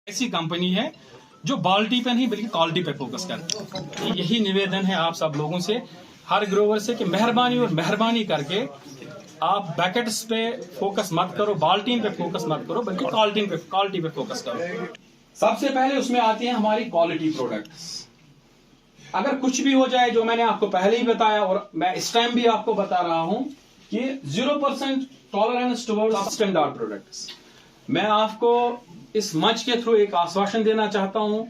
ऐसी कंपनी है जो क्वालिटी पे नहीं बल्कि क्वालिटी पे फोकस करती है। यही निवेदन है आप सब लोगों से, हर ग्रोवर से, कि मेहरबानी करके आप पैकेट्स पे फोकस मत करो, बाल्टीन पे फोकस मत करो, बल्कि क्वालिटी पे फोकस करो। सबसे पहले उसमें आती है हमारी क्वालिटी प्रोडक्ट्स। अगर कुछ भी हो जाए, जो मैंने आपको पहले ही बताया और मैं इस टाइम भी आपको बता रहा हूं कि 0% टॉलरेंस टुवर्ड्स स्टैंडर्ड प्रोडक्ट्स। मैं आपको इस मंच के थ्रू एक आश्वासन देना चाहता हूं,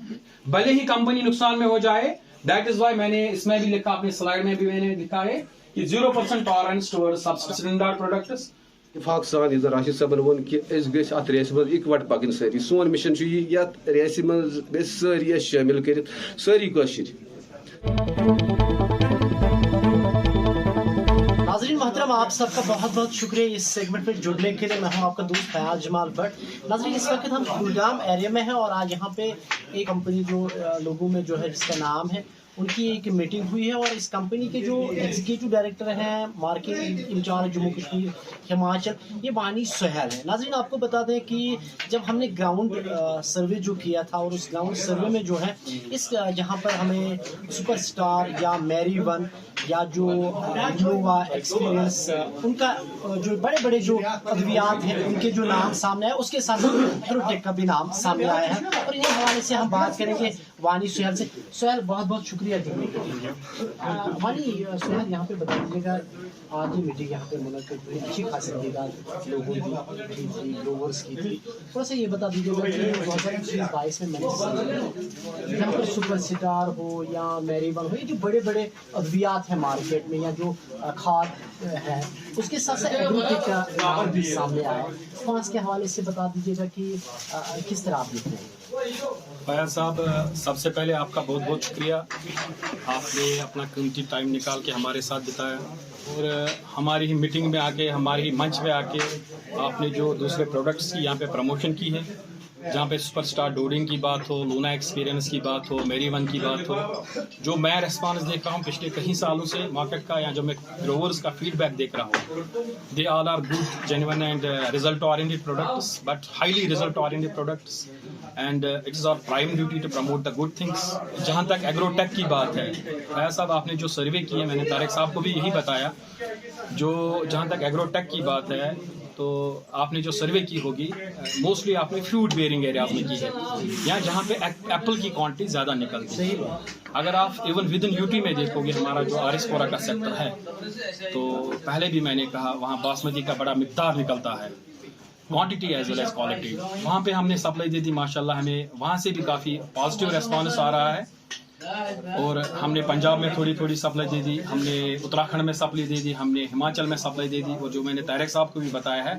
भले ही कंपनी नुकसान में हो जाए, दैट इज वाई मैंने इसमें भी लिखा, अपनी स्लाइड में भी मैंने लिखा है कि 0% टॉलरेंस टुवर्ड्स स्टैंडर्ड प्रोडक्ट्स। इतफाक सान इधर राशिद साहबन वन कि गस अत रेस मज इकवट पकन सारी। सोन मिशन यत रेस मज गई सारी शामिल कर सारी कशर। नाज़रीन मोहतरम, आप सबका बहुत बहुत शुक्रिया इस सेगमेंट में जुड़ने के लिए। मैं हूं आपका दोस्त फयाज जमाल भट्ट। नाज़रीन, इस वक्त हम कुलगाम एरिया में हैं और आज यहाँ पे एक कंपनी जो लोगों में जो है जिसका नाम है, उनकी एक मीटिंग हुई है और इस कंपनी के जो एग्जीक्यूटिव डायरेक्टर हैं, मार्केट इंचार्ज जम्मू कश्मीर हिमाचल, ये वानी सुहेल है। नाज़रीन, आपको बता दें कि जब हमने ग्राउंड सर्वे जो किया था और उस ग्राउंड सर्वे में जो है इस जहाँ पर हमें सुपरस्टार या मैरी वन या जो इनोवा एक्सपीरियंस, उनका जो बड़े बड़े जो अद्वियात हैं उनके जो नाम सामने आए, उसके साथ एग्रोटेक का भी नाम सामने आया है और इन्हीं हवाले से हम बात करेंगे वानी सुहेल से। सुहेल, बहुत बहुत शुक्रिया जुड़ने के लिए। वानी सुहेल, यहाँ पे बता दीजिएगा, आज ये मीटिंग यहाँ पे मुनक़िद हुई, अच्छी खासी तादाद लोगों की थी, ग्रोवर्स की थी। थोड़ा सा ये बता दीजिएगा कि 2022 में मैंने यहाँ पर सुपरस्टार हो या मैरी वन हो, ये जो बड़े बड़े अद्वियात हैं मार्केट में या जो खाद है, उसके साथ साथ एग्रोटेक का नाम भी सामने आया। फांस के हवाले से बता दीजिएगा कि किस तरह आप देखते हैं। फयाज साहब, सबसे पहले आपका बहुत बहुत शुक्रिया, आपने अपना कीमती टाइम निकाल के हमारे साथ बिताया और हमारी ही मीटिंग में आके, हमारी ही मंच में आके आपने जो दूसरे प्रोडक्ट्स की यहाँ पे प्रमोशन की है, जहाँ पे सुपरस्टार डोडिंग की बात हो, लूना एक्सपीरियंस की बात हो, मेरी वन की बात हो, जो मैं रिस्पॉन्स देख रहा हूँ पिछले कई सालों से मार्केट का, या जो मैं ग्रोवर्स का फीडबैक देख रहा हूँ, they all are good, genuine and result oriented products, but highly result oriented products, and it is our prime duty to promote the good things. जहाँ तक एग्रोटेक की बात है, फयाज साहब, आपने जो सर्वे की है, मैंने तारिक साहब को भी यही बताया, जो जहाँ तक एग्रोटेक की बात है, तो आपने जो सर्वे की होगी मोस्टली आपने फ्रूट बेयरिंग एरियाज में की है, यहाँ जहाँ पे एप्पल की क्वांटिटी ज़्यादा निकलती है। अगर आप इवन विद इन यूटी में देखोगे, हमारा जो आरिसपोरा का सेक्टर है, तो पहले भी मैंने कहा वहाँ बासमती का बड़ा मिक़दार निकलता है, quantity as well as quality. वहाँ पे हमने सप्लाई दी थी, माशाल्लाह हमें वहाँ से भी काफ़ी पॉजिटिव रेस्पॉन्स आ रहा है। और हमने पंजाब में थोड़ी थोड़ी सप्लाई दे दी, हमने उत्तराखंड में सप्लाई दे दी, हमने हिमाचल में सप्लाई दे दी, और जो मैंने तारिक साहब को भी बताया है,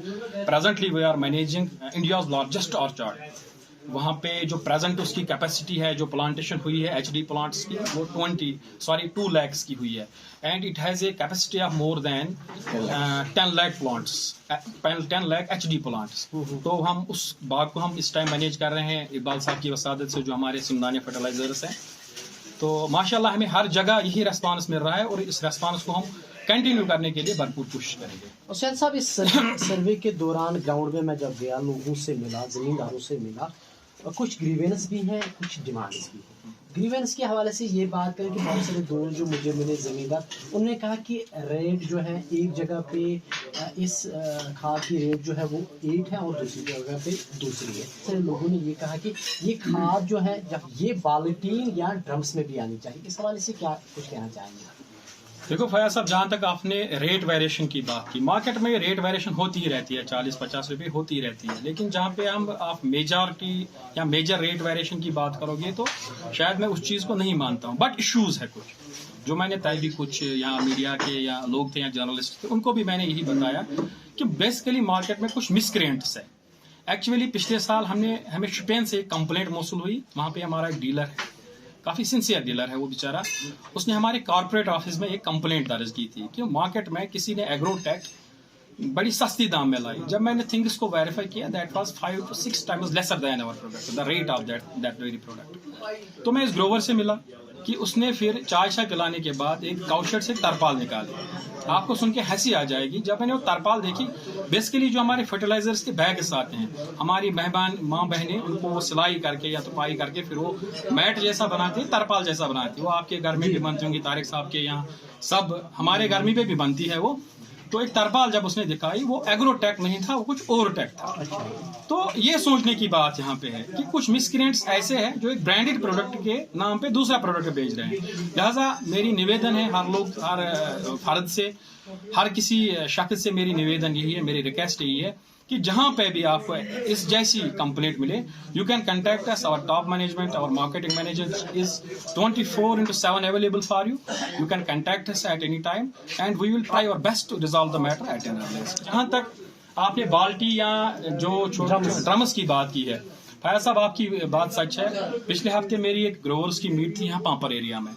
presently we are managing India's largest orchard. वहाँ पे जो प्रेजेंट उसकी कैपेसिटी है, जो प्लांटेशन हुई है एचडी प्लांट्स की, वो 2 lakhs की हुई है, and it has a capacity of more than 10 lakh plants, 10 lakh HD plants. तो हम उस बाग को हम इस टाइम मैनेज कर रहे हैं इकबाल साहब की वसादत से, जो हमारे सिमदानिया फर्टिलाइजर्स हैं। तो माशाल्लाह हमें हर जगह यही रेस्पॉन्स मिल रहा है और इस रेस्पॉन्स को हम कंटिन्यू करने के लिए भरपूर कोशिश करेंगे। और सैयद साहब, इस सर्वे के दौरान ग्राउंड में मैं जब गया, लोगों से मिला, ज़मींदारों से मिला, और कुछ ग्रीवेंस भी हैं, कुछ डिमांड्स भी हैं। ग्रीवेंस के हवाले से ये बात करें कि बहुत सारे दोस्त जो मुझे मिले ज़मींदार, उन्होंने कहा कि रेट जो है एक जगह पे इस खाद की रेट जो है वो 8 है और दूसरी जगह पे दूसरी है। सारे लोगों ने ये कहा कि ये खाद जो है जब ये बाल्टीन या ड्रम्स में भी आनी चाहिए। इस हवाले से क्या कुछ कहना चाहेंगे? देखो फयाज साहब, जहाँ तक आपने रेट वेरिएशन की बात की, मार्केट में रेट वेरिएशन होती ही रहती है, 40-50 रुपये होती ही रहती है, लेकिन जहाँ पे आप मेजॉरिटी या मेजर रेट वेरिएशन की बात करोगे तो शायद मैं उस चीज़ को नहीं मानता हूँ। बट इश्यूज़ है कुछ जो मैंने तय भी, कुछ यहाँ मीडिया के या लोग थे या जर्नलिस्ट थे, उनको भी मैंने यही बताया कि बेसिकली मार्केट में कुछ मिसक्रेंट्स है। एक्चुअली पिछले साल हमें शुपियन से एक कंप्लेंट मौसूल हुई। वहाँ पे हमारा एक डीलर है, काफ़ी सिंसियर डीलर है वो बेचारा, उसने हमारे कॉर्पोरेट ऑफिस में एक कंप्लेंट दर्ज की थी कि मार्केट में किसी ने एग्रोटेक बड़ी सस्ती दाम में लाई। जब मैंने थिंग्स को वेरीफाई किया, that was 5 to 6 times lesser than our product, the rate of that very product. तो मैं इस ग्रोवर से मिला, कि उसने फिर चाय शाय पिलाने के बाद एक काउशेड से तरपाल निकाली। आपको सुन के हंसी आ जाएगी। जब मैंने वो तरपाल देखी, बेसिकली जो हमारे फर्टिलाइजर्स के बैग्स आते हैं, हमारी माँ बहनें उनको वो सिलाई करके या तुपाई करके फिर वो मैट जैसा बनाती है, तरपाल जैसा बनाती है। वो आपके घर में भी बनती होंगी, तारिक साहब के यहाँ, सब हमारे घर में भी बनती है वो। तो एक तरपाल जब उसने दिखाई, वो एग्रोटेक नहीं था, वो कुछ ओवरटेक था। तो ये सोचने की बात यहाँ पे है कि कुछ मिसक्रिएंट्स ऐसे हैं जो एक ब्रांडेड प्रोडक्ट के नाम पे दूसरा प्रोडक्ट बेच रहे हैं। लिहाजा मेरी निवेदन है हर फर्द से, हर किसी शख्स से मेरी निवेदन यही है, मेरी रिक्वेस्ट यही है कि जहां पे भी आपको इस जैसी कंप्लेंट मिले, you can contact us, our top management, our marketing manager is 24/7 available for you. You can contact us at any time and we will try our best to resolve the matter at an earliest. जहां तक आपने बाल्टी या जो drums की बात की है, फैज साहब आपकी बात सच है। पिछले हफ्ते मेरी एक ग्रोवर्स की मीट थी यहाँ पांपर एरिया में,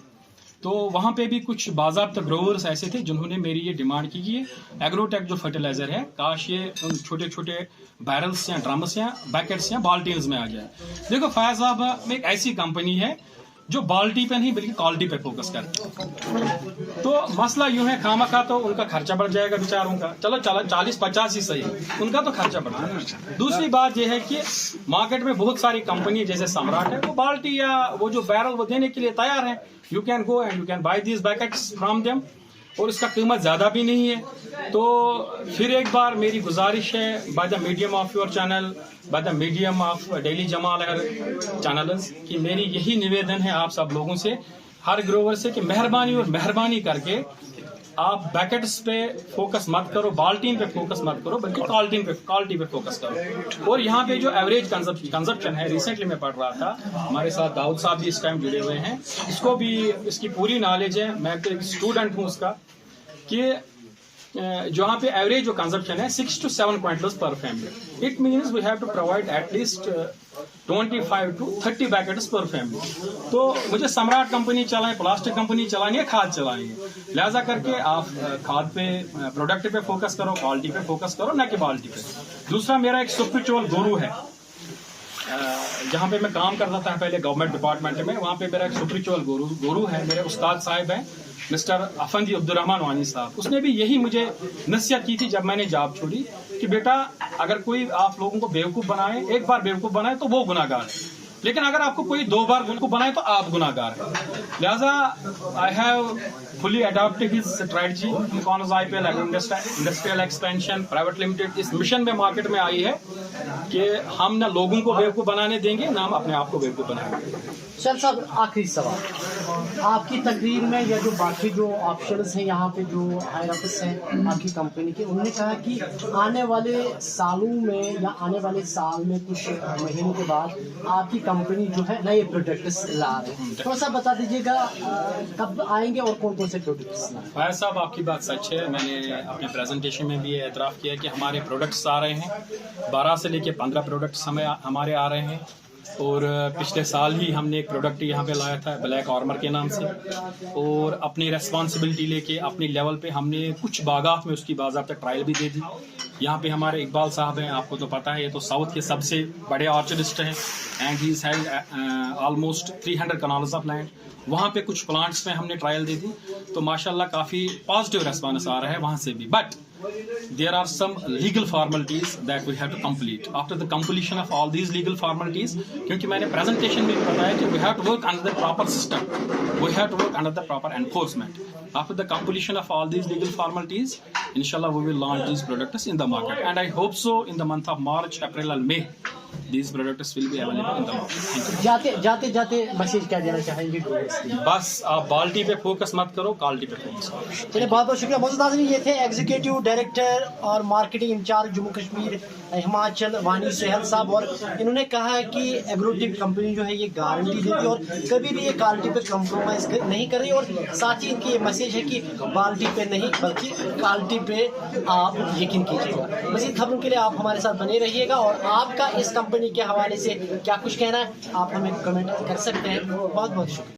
तो वहाँ पे भी कुछ बाज़ाब्ता ग्रोवर्स ऐसे थे जिन्होंने मेरी ये डिमांड की कि एग्रोटेक जो फर्टिलाइजर है, काश ये उन छोटे छोटे बैरल्स या ड्रम्स या बैकेट्स या बाल्टीन्स में आ जाए। देखो फैज साहब एक ऐसी कंपनी है जो बाल्टी पे नहीं बल्कि क्वालिटी पे फोकस करती है। तो मसला यूं है, खामखा तो उनका खर्चा बढ़ जाएगा बेचारों का, चलो 40-50 ही सही, उनका तो खर्चा बढ़ा है। दूसरी बात यह है कि मार्केट में बहुत सारी कंपनी जैसे सम्राट है, वो बाल्टी या वो जो बैरल वो देने के लिए तैयार है। You can go and you can buy these Beckett's from them, और इसका कीमत ज़्यादा भी नहीं है। तो फिर एक बार मेरी गुजारिश है by the medium of your channel, by the medium of daily Jamal channels, कि मेरी यही निवेदन है आप सब लोगों से, हर ग्रोवर से, कि मेहरबानी करके आप बैकेट्स पे फोकस मत करो, बाल्टीन पे फोकस मत करो, बल्कि क्वालिटी पे फोकस करो। और यहाँ पे जो एवरेज कंजप्शन है, रिसेंटली मैं पढ़ रहा था, हमारे साथ दाऊद साहब भी इस टाइम जुड़े हुए हैं, इसको भी इसकी पूरी नॉलेज है, मैं तो एक स्टूडेंट हूँ उसका, कि जहाँ पे एवरेज जो कंजप्शन है 6 to 7 क्विंटल्स पर फैमिली। It means we have to provide at least 25 to 30 packets पर फैमिली। तो मुझे सम्राट कंपनी चलाएं, प्लास्टिक कंपनी चलानी है, खाद चलानी है, लिहाजा करके आप खाद पे, प्रोडक्ट पे फोकस करो, क्वालिटी पे फोकस करो, ना कि बाल्टी पे। दूसरा, मेरा एक स्पिरिचुअल गुरु है, जहाँ पे मैं काम करता था पहले गवर्नमेंट डिपार्टमेंट में, वहाँ पे मेरा एक स्पिरिचुअल गुरु है, मेरे उस्ताद साहिब हैं मिस्टर अफंदी अब्दुर्रहमान वानी साहब। उसने भी यही मुझे नसीहत की थी जब मैंने जॉब छोड़ी, कि बेटा अगर कोई आप लोगों को बेवकूफ़ बनाए, एक बार बेवकूफ़ बनाए तो वो गुनाहगार है, लेकिन अगर आपको कोई 2 बार बेवकूफ़ बनाए तो आप गुनाहगार हैं। लिहाजा I have fully adopted his strategy. Conus IPL industrial expansion private limited इस मिशन में मार्केट में आई है कि हम ना लोगों को बेवकूफ़ बनाने देंगे, ना हम अपने आप को बेवकूफ़ बनाएंगे। चल साहब, आखिरी सवाल, आपकी तकरीर में या जो बाकी जो ऑप्शंस हैं यहाँ पे, जो हायर ऑफिस हैं आपकी कंपनी के, उन्होंने कहा कि आने वाले सालों में या आने वाले साल में कुछ महीनों के बाद आपकी कंपनी जो है नए प्रोडक्ट्स ला रहे हैं। थोड़ा सा बता दीजिएगा कब आएंगे और कौन कौन से प्रोडक्ट्स ला रहे हैं। भाई साहब आपकी बात सच है, मैंने अपने प्रेजेंटेशन में भी एतराफ़ किया कि हमारे प्रोडक्ट्स आ रहे हैं, 12 से लेकर 15 प्रोडक्ट्स हमारे आ रहे हैं। और पिछले साल ही हमने एक प्रोडक्ट यहाँ पे लाया था ब्लैक आर्मर के नाम से, और अपनी रेस्पॉन्सिबिलिटी लेके अपनी लेवल पे हमने कुछ बागात में उसकी बाज़ाब्ता ट्रायल भी दे दी। यहाँ पे हमारे इकबाल साहब हैं, आपको तो पता है, ये तो साउथ के सबसे बड़े ऑर्चर्डिस्ट हैं, and he is having almost 300 canals of land. वहाँ पे कुछ प्लांट्स में हमने ट्रायल दी थी, तो माशाल्लाह काफ़ी पॉजिटिव रेस्पॉन्स आ रहा है वहाँ से भी। But there are some legal formalities that we have to complete. After the completion of all these legal formalities, क्योंकि मैंने presentation में भी बताया कि we have to work under the proper system, we have to work under the proper enforcement. After the completion of all these legal formalities, inshallah we will launch these products in the market, and I hope so in the month of March, April and May these products will be available in the market. जाते message क्या देना चाहेंगे? बस आप बाल्टी पे focus मत करो, क्वालिटी पे फोकस करो। चलिए, बहुत बहुत शुक्रिया। मौजूद नाज़रीन, ये थे एग्जीक्यूटिव डायरेक्टर और मार्केटिंग इंचार्ज जम्मू कश्मीर हिमाचल वानी सुहेल साहब, और इन्होंने कहा है कि एग्रोटेक कंपनी जो है ये गारंटी देती है और कभी भी ये क्वालिटी पे कंप्रोमाइज़ नहीं कर रही, और साथ ही इनकी ये मैसेज है कि बाल्टी पे नहीं बल्कि क्वालिटी पे आप यकीन कीजिएगा। मज़ीद खबरों के लिए आप हमारे साथ बने रहिएगा, और आपका इस कंपनी के हवाले से क्या कुछ कहना है आप हमें कमेंट कर सकते हैं। बहुत बहुत शुक्रिया।